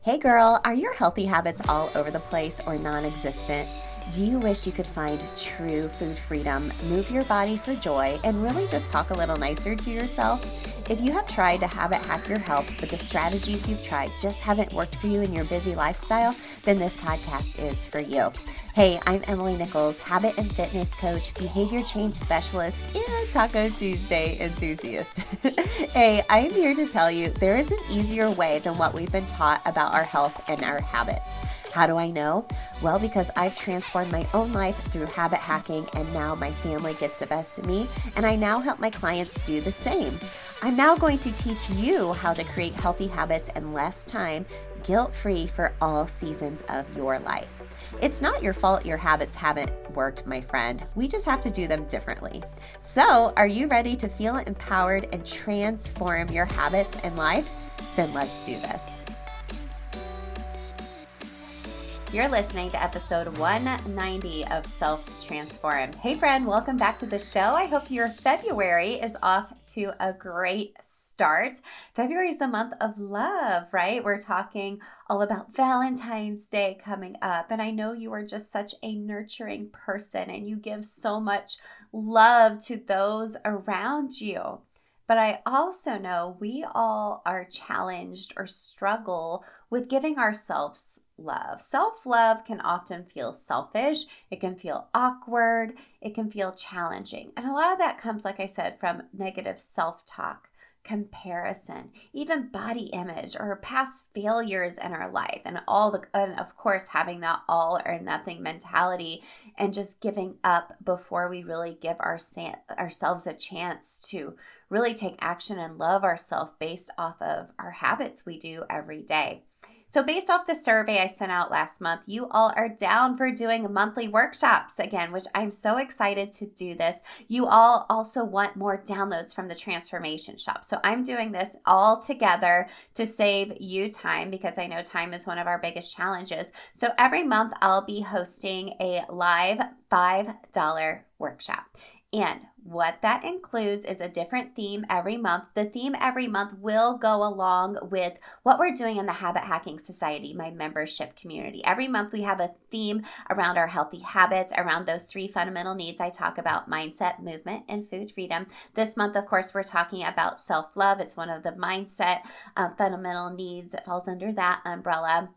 Hey girl, are your healthy habits all over the place or non-existent? Do you wish you could find true food freedom, move your body for joy, and really just talk a little nicer to yourself? If you have tried to habit hack your health, but the strategies you've tried just haven't worked for you in your busy lifestyle, then this podcast is for you. Hey, I'm Emily Nichols, habit and fitness coach, behavior change specialist, and Taco Tuesday enthusiast. Hey, I am here to tell you there is an easier way than what we've been taught about our health and our habits. How do I know? Well, because I've transformed my own life through habit hacking, and now my family gets the best of me, and I now help my clients do the same. I'm now going to teach you how to create healthy habits in less time, guilt-free for all seasons of your life. It's not your fault your habits haven't worked, my friend. We just have to do them differently. So, are you ready to feel empowered and transform your habits and life? Then let's do this. You're listening to episode 190 of Self-Transformed. Hey friend, welcome back to the show. I hope your February is off to a great start. February is the month of love, right? We're talking all about Valentine's Day coming up. And I know you are just such a nurturing person and you give so much love to those around you. But I also know we all are challenged or struggle with giving ourselves love. Self-love can often feel selfish. It can feel awkward. It can feel challenging. And a lot of that comes, like I said, from negative self-talk, comparison, even body image or past failures in our life, and of course having that all or nothing mentality and just giving up before we really give ourselves a chance to really take action and love ourselves based off of our habits we do every day. So based off the survey I sent out last month, you all are down for doing monthly workshops again, which I'm so excited to do this. You all also want more downloads from the transformation shop. So I'm doing this all together to save you time because I know time is one of our biggest challenges. So every month I'll be hosting a live $5 workshop. And what that includes is a different theme every month. The theme every month will go along with what we're doing in the Habit Hacking Society, my membership community. Every month we have a theme around our healthy habits, around those three fundamental needs I talk about: mindset, movement, and food freedom. This month, of course, we're talking about self-love. It's one of the mindset fundamental needs. It falls under that umbrella.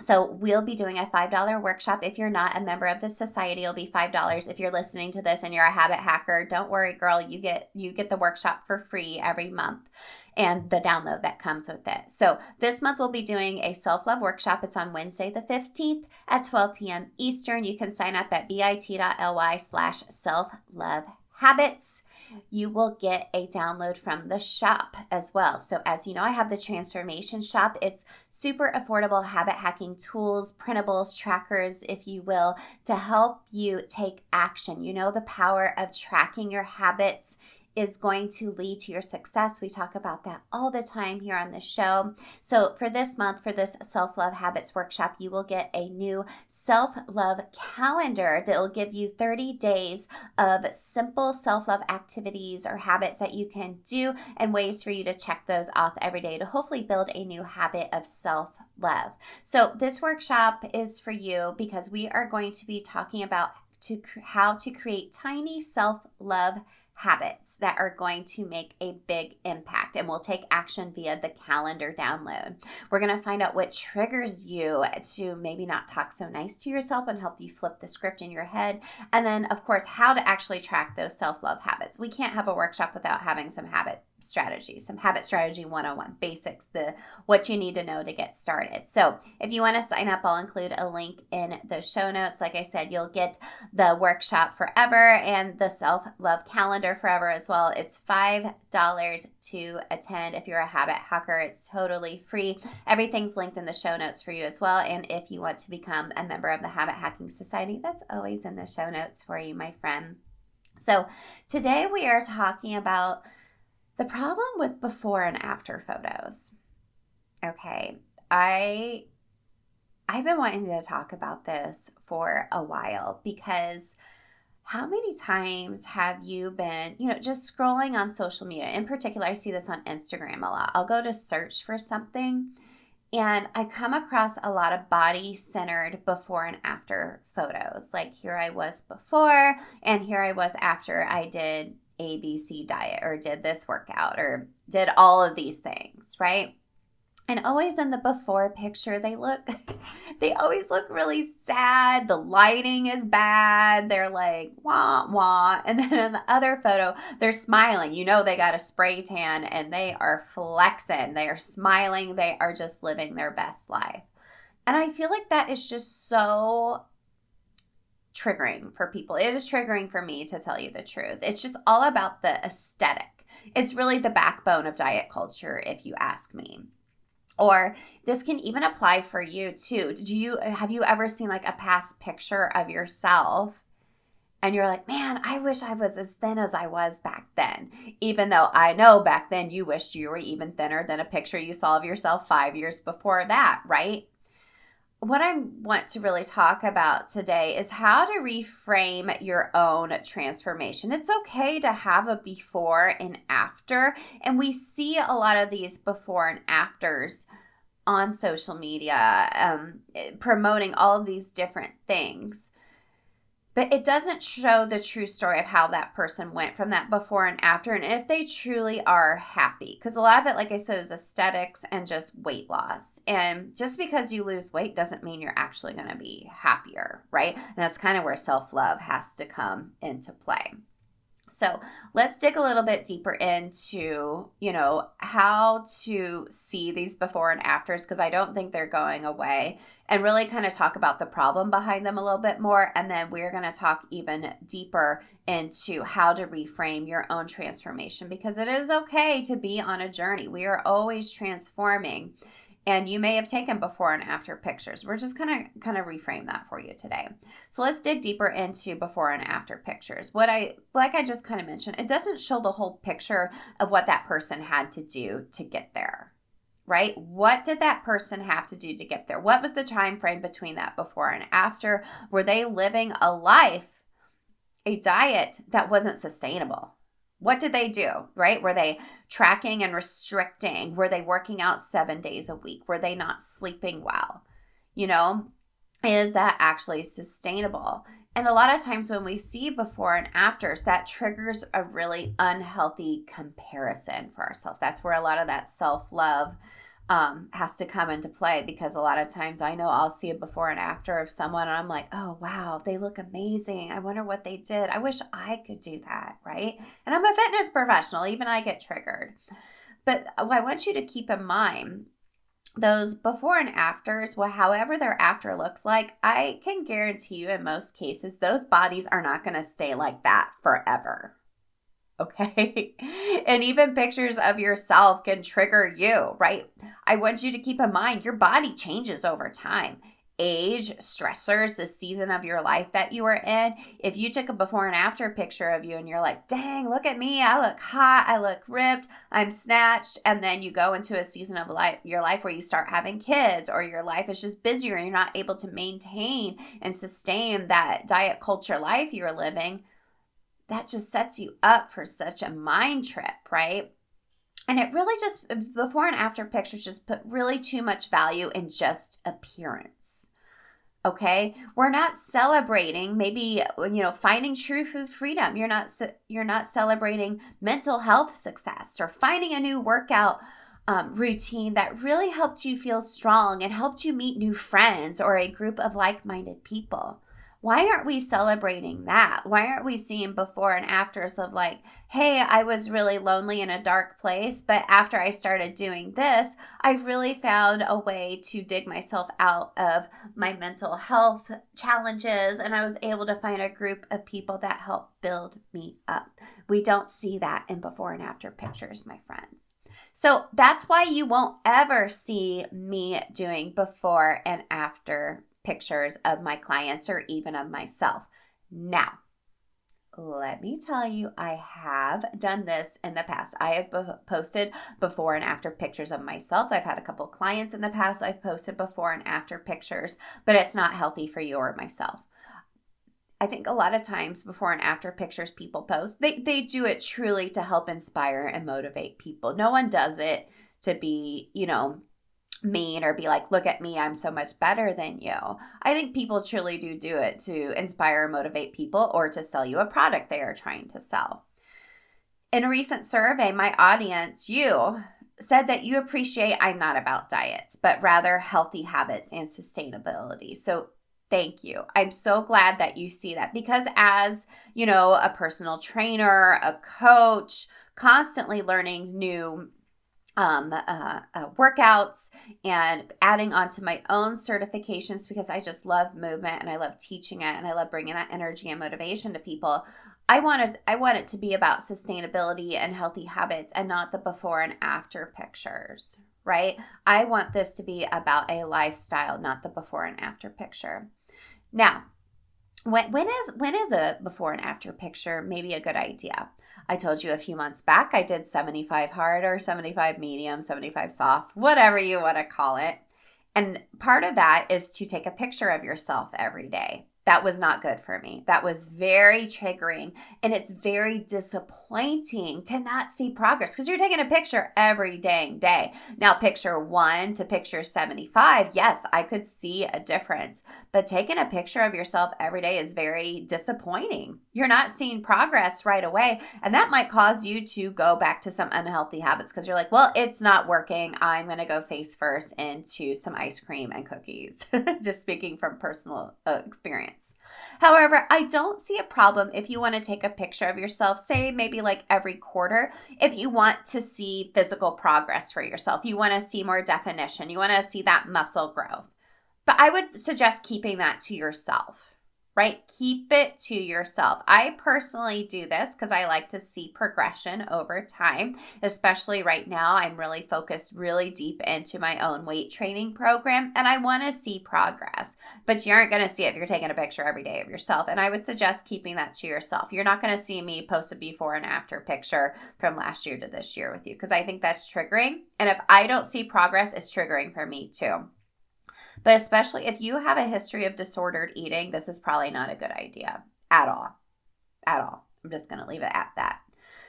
So we'll be doing a $5 workshop. If you're not a member of the society, it'll be $5. If you're listening to this and you're a habit hacker, don't worry, girl, you get the workshop for free every month and the download that comes with it. So this month we'll be doing a self-love workshop. It's on Wednesday the 15th at 12 p.m. Eastern. You can sign up at bit.ly/selflovehabits. You will get a download from the shop as well. So as you know, I have the transformation shop. It's super affordable habit hacking tools, printables, trackers, if you will, to help you take action. You know, the power of tracking your habits is going to lead to your success. We talk about that all the time here on the show. So for this month, for this Self-Love Habits Workshop, you will get a new self-love calendar that will give you 30 days of simple self-love activities or habits that you can do and ways for you to check those off every day to hopefully build a new habit of self-love. So this workshop is for you because we are going to be talking about how to create tiny self-love habits that are going to make a big impact, and we'll take action via the calendar download. We're going to find out what triggers you to maybe not talk so nice to yourself and help you flip the script in your head. And then, of course, how to actually track those self-love habits. We can't have a workshop without having some habit strategy 101 basics, what you need to know to get started. So if you want to sign up, I'll include a link in the show notes. Like I said, you'll get the workshop forever and the self-love calendar forever as well. It's $5 to attend. If you're a habit hacker, it's totally free. Everything's linked in the show notes for you as well. And if you want to become a member of the Habit Hacking Society, that's always in the show notes for you, my friend. So today we are talking about the problem with before and after photos. Okay, I've been wanting to talk about this for a while because how many times have you been, just scrolling on social media? In particular, I see this on Instagram a lot. I'll go to search for something And I come across a lot of body-centered before and after photos. Like here I was before and here I was after I did ABC diet or did this workout or did all of these things, right? And always in the before picture, they always look really sad. The lighting is bad. They're like, wah, wah. And then in the other photo, they're smiling. You know, they got a spray tan and they are flexing. They are smiling. They are just living their best life. And I feel like that is just so triggering for people. It is triggering for me, to tell you the truth. It's just all about the aesthetic. It's really the backbone of diet culture, if you ask me. Or this can even apply for you too. Have you ever seen like a past picture of yourself and you're like, man, I wish I was as thin as I was back then. Even though I know back then you wished you were even thinner than a picture you saw of yourself 5 years before that, right? What I want to really talk about today is how to reframe your own transformation. It's okay to have a before and after, and we see a lot of these before and afters on social media, promoting all of these different things. But it doesn't show the true story of how that person went from that before and after, and if they truly are happy. Because a lot of it, like I said, is aesthetics and just weight loss. And just because you lose weight doesn't mean you're actually going to be happier, right? And that's kind of where self-love has to come into play. So let's dig a little bit deeper into, how to see these before and afters, because I don't think they're going away, and really kind of talk about the problem behind them a little bit more. And then we're going to talk even deeper into how to reframe your own transformation, because it is okay to be on a journey. We are always transforming. And you may have taken before and after pictures. We're just kind of reframe that for you today. So let's dig deeper into before and after pictures. Like I just kind of mentioned, it doesn't show the whole picture of what that person had to do to get there, right? What did that person have to do to get there? What was the time frame between that before and after? Were they living a life, a diet that wasn't sustainable? What did they do, right? Were they tracking and restricting? Were they working out 7 days a week? Were they not sleeping well? Is that actually sustainable? And a lot of times when we see before and afters, that triggers a really unhealthy comparison for ourselves. That's where a lot of that self-love has to come into play, because a lot of times I know I'll see a before and after of someone and I'm like, oh, wow, they look amazing. I wonder what they did. I wish I could do that, right? And I'm a fitness professional. Even I get triggered. But I want you to keep in mind those before and afters, however their after looks like, I can guarantee you in most cases, those bodies are not going to stay like that forever. Okay. And even pictures of yourself can trigger you, right? I want you to keep in mind your body changes over time. Age, stressors, the season of your life that you are in. If you took a before and after picture of you and you're like, dang, look at me. I look hot. I look ripped. I'm snatched. And then you go into a season of your life where you start having kids, or your life is just busier and you're not able to maintain and sustain that diet culture life you're living. That just sets you up for such a mind trip, right? And it really just, before and after pictures just put really too much value in just appearance, okay? We're not celebrating maybe, finding true food freedom. You're not celebrating mental health success or finding a new workout routine that really helped you feel strong and helped you meet new friends or a group of like-minded people. Why aren't we celebrating that? Why aren't we seeing before and afters of like, hey, I was really lonely in a dark place, but after I started doing this, I really found a way to dig myself out of my mental health challenges, and I was able to find a group of people that helped build me up. We don't see that in before and after pictures, my friends. So that's why you won't ever see me doing before and after pictures of my clients or even of myself. Now, let me tell you, I have done this in the past. I have posted before and after pictures of myself. I've had a couple clients in the past I've posted before and after pictures, but it's not healthy for you or myself. I think a lot of times before and after pictures people post, they do it truly to help inspire and motivate people. No one does it to be, mean or be like, look at me, I'm so much better than you. I think people truly do it to inspire and motivate people or to sell you a product they are trying to sell. In a recent survey, my audience, you, said that you appreciate I'm not about diets, but rather healthy habits and sustainability. So thank you. I'm so glad that you see that, because as, a personal trainer, a coach, constantly learning new workouts and adding on to my own certifications, because I just love movement and I love teaching it and I love bringing that energy and motivation to people. I want it to be about sustainability and healthy habits and not the before and after pictures, right? I want this to be about a lifestyle, not the before and after picture. Now, when is a before and after picture maybe a good idea? I told you a few months back I did 75 hard or 75 medium, 75 soft, whatever you want to call it. And part of that is to take a picture of yourself every day. That was not good for me. That was very triggering, and it's very disappointing to not see progress because you're taking a picture every dang day. Now, picture 1 to picture 75, yes, I could see a difference, but taking a picture of yourself every day is very disappointing. You're not seeing progress right away, and that might cause you to go back to some unhealthy habits because you're like, well, it's not working. I'm going to go face first into some ice cream and cookies, just speaking from personal experience. However, I don't see a problem if you want to take a picture of yourself, say maybe like every quarter, if you want to see physical progress for yourself, you want to see more definition, you want to see that muscle growth. But I would suggest keeping that to yourself, right? Keep it to yourself. I personally do this because I like to see progression over time, especially right now. I'm really focused really deep into my own weight training program, and I want to see progress, but you aren't going to see it if you're taking a picture every day of yourself. And I would suggest keeping that to yourself. You're not going to see me post a before and after picture from last year to this year with you because I think that's triggering. And if I don't see progress, it's triggering for me too. But especially if you have a history of disordered eating, this is probably not a good idea at all. At all. I'm just going to leave it at that.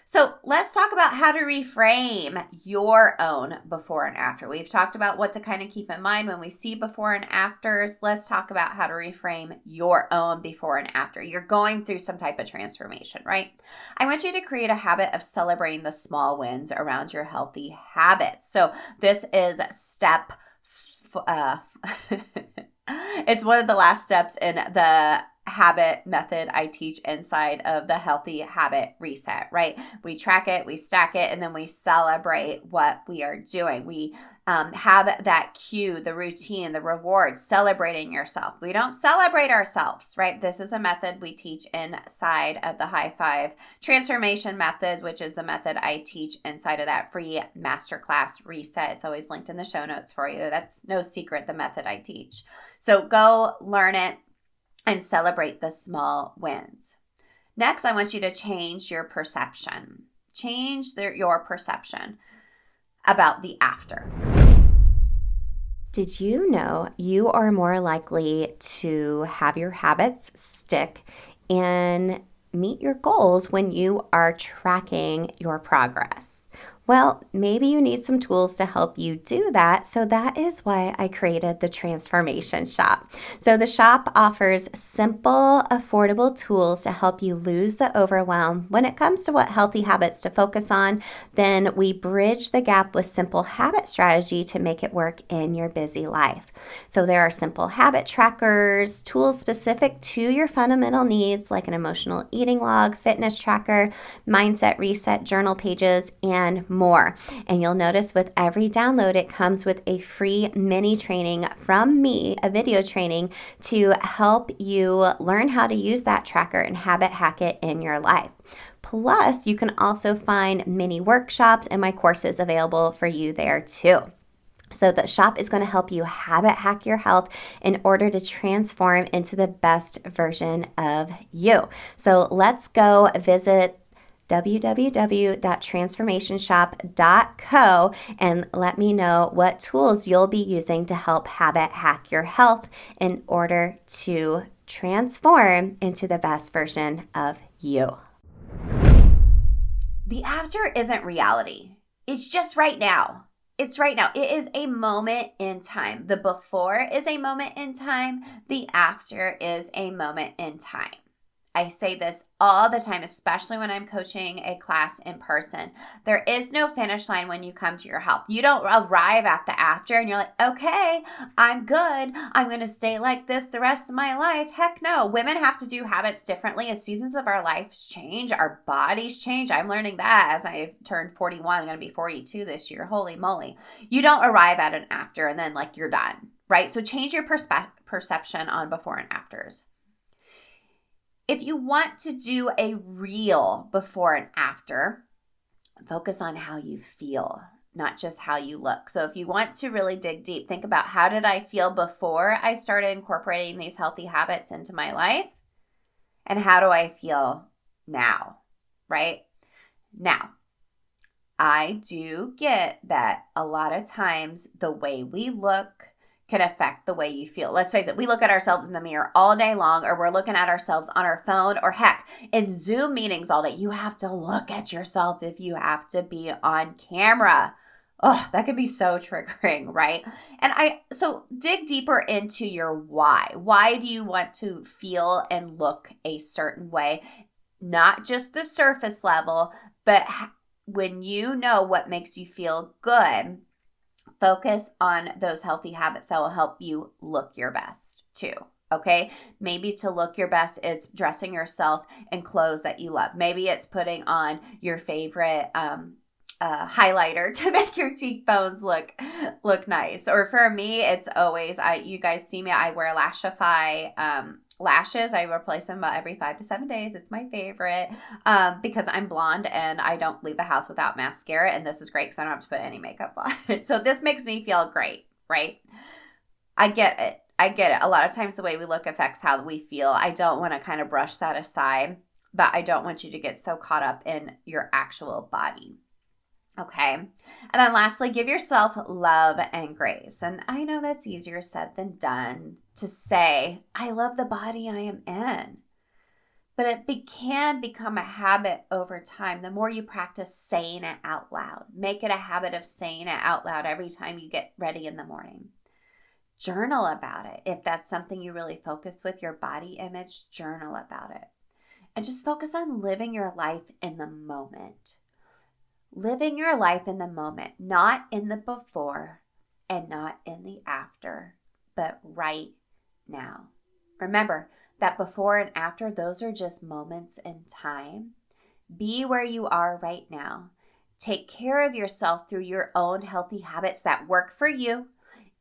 So let's talk about how to reframe your own before and after. We've talked about what to kind of keep in mind when we see before and afters. Let's talk about how to reframe your own before and after. You're going through some type of transformation, right? I want you to create a habit of celebrating the small wins around your healthy habits. So this is step it's one of the last steps in the habit method I teach inside of the healthy habit reset, right? We track it, we stack it, and then we celebrate what we are doing. We have that cue, the routine, the reward, celebrating yourself. We don't celebrate ourselves, right? This is a method we teach inside of the High 5 transformation methods, which is the method I teach inside of that free masterclass reset. It's always linked in the show notes for you. That's no secret, the method I teach. So go learn it and celebrate the small wins. Next, I want you to change your perception. Change your perception about the after. Did you know you are more likely to have your habits stick and meet your goals when you are tracking your progress? Well, maybe you need some tools to help you do that. So that is why I created the Transformation Shop. So the shop offers simple, affordable tools to help you lose the overwhelm. When it comes to what healthy habits to focus on, then we bridge the gap with simple habit strategy to make it work in your busy life. So there are simple habit trackers, tools specific to your fundamental needs like an emotional eating log, fitness tracker, mindset reset, journal pages, and more. And you'll notice with every download, it comes with a free mini training from me, a video training to help you learn how to use that tracker and habit hack it in your life. Plus, you can also find mini workshops and my courses available for you there too. So the shop is going to help you habit hack your health in order to transform into the best version of you. So let's go visit www.transformationshop.co and let me know what tools you'll be using to help habit hack your health in order to transform into the best version of you. The after isn't reality. It's just right now. It's right now. It is a moment in time. The before is a moment in time. The after is a moment in time. I say this all the time, especially when I'm coaching a class in person. There is no finish line when you come to your health. You don't arrive at the after and you're like, okay, I'm good. I'm going to stay like this the rest of my life. Heck no. Women have to do habits differently as seasons of our lives change. Our bodies change. I'm learning that as I've turned 41. I'm going to be 42 this year. Holy moly. You don't arrive at an after and then like you're done, right? So change your perception on before and afters. If you want to do a real before and after, focus on how you feel, not just how you look. So if you want to really dig deep, think about how did I feel before I started incorporating these healthy habits into my life? And how do I feel now, right? Now, I do get that a lot of times the way we look can affect the way you feel. Let's face it, we look at ourselves in the mirror all day long, or we're looking at ourselves on our phone, or heck, in Zoom meetings all day. You have to look at yourself if you have to be on camera. Oh, that could be so triggering, right? So dig deeper into your why. Why do you want to feel and look a certain way? Not just the surface level, but when you know what makes you feel good, focus on those healthy habits that will help you look your best too, okay? Maybe to look your best is dressing yourself in clothes that you love. Maybe it's putting on your favorite highlighter to make your cheekbones look nice. Or for me, it's always, you guys see me, I wear Lashify lashes. I replace them about every 5 to 7 days. It's my favorite because I'm blonde and I don't leave the house without mascara. And this is great because I don't have to put any makeup on it. So this makes me feel great, right? I get it. A lot of times the way we look affects how we feel. I don't want to kind of brush that aside, but I don't want you to get so caught up in your actual body. Okay. And then lastly, give yourself love and grace. And I know that's easier said than done to say, I love the body I am in. But it can become a habit over time. The more you practice saying it out loud, make it a habit of saying it out loud every time you get ready in the morning. Journal about it. If that's something you really focus with, your body image, journal about it. And just focus on living your life in the moment. Living your life in the moment, not in the before and not in the after, but right now. Remember that before and after, those are just moments in time. Be where you are right now. Take care of yourself through your own healthy habits that work for you.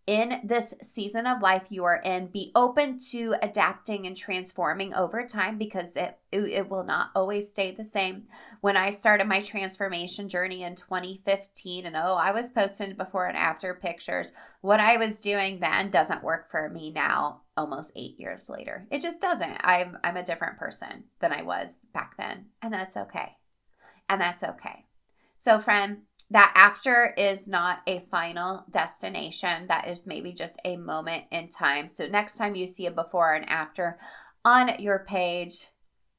In this season of life you are in, be open to adapting and transforming over time because it will not always stay the same. When I started my transformation journey in 2015, and I was posting before and after pictures, what I was doing then doesn't work for me now, almost 8 years later. It just doesn't. I'm a different person than I was back then, and that's okay. So friend, that after is not a final destination. That is maybe just a moment in time. So next time you see a before and after on your page,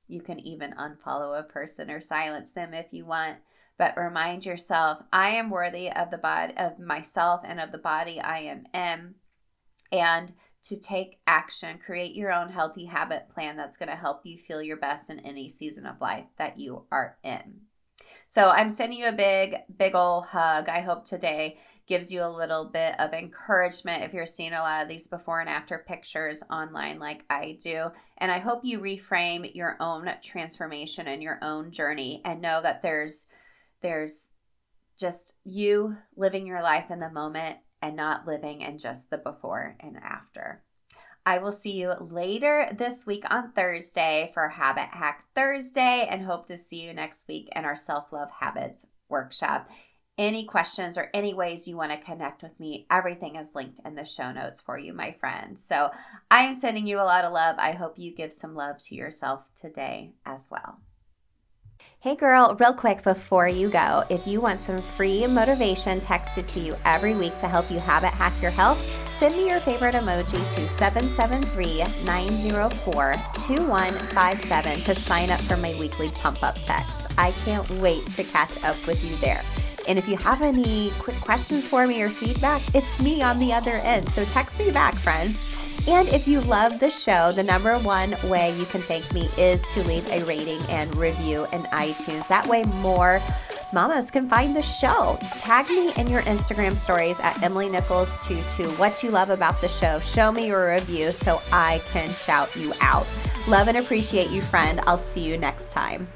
you can even unfollow a person or silence them if you want. But remind yourself, I am worthy of the body, of myself and of the body I am in. And to take action, create your own healthy habit plan that's going to help you feel your best in any season of life that you are in. So I'm sending you a big old hug. I hope today gives you a little bit of encouragement if you're seeing a lot of these before and after pictures online like I do. And I hope you reframe your own transformation and your own journey and know that there's just you living your life in the moment and not living in just the before and after. I will see you later this week on Thursday for Habit Hack Thursday and hope to see you next week in our Self-Love Habits workshop. Any questions or any ways you want to connect with me, everything is linked in the show notes for you, my friend. So I'm sending you a lot of love. I hope you give some love to yourself today as well. Hey girl, real quick before you go, if you want some free motivation texted to you every week to help you habit hack your health, send me your favorite emoji to 773-904-2157 to sign up for my weekly pump up text. I can't wait to catch up with you there. And if you have any quick questions for me or feedback, it's me on the other end. So text me back, friend. And if you love the show, the number one way you can thank me is to leave a rating and review in iTunes. That way more mamas can find the show. Tag me in your Instagram stories at Emily Nichols 22 what you love about the show. Show me your review so I can shout you out. Love and appreciate you, friend. I'll see you next time.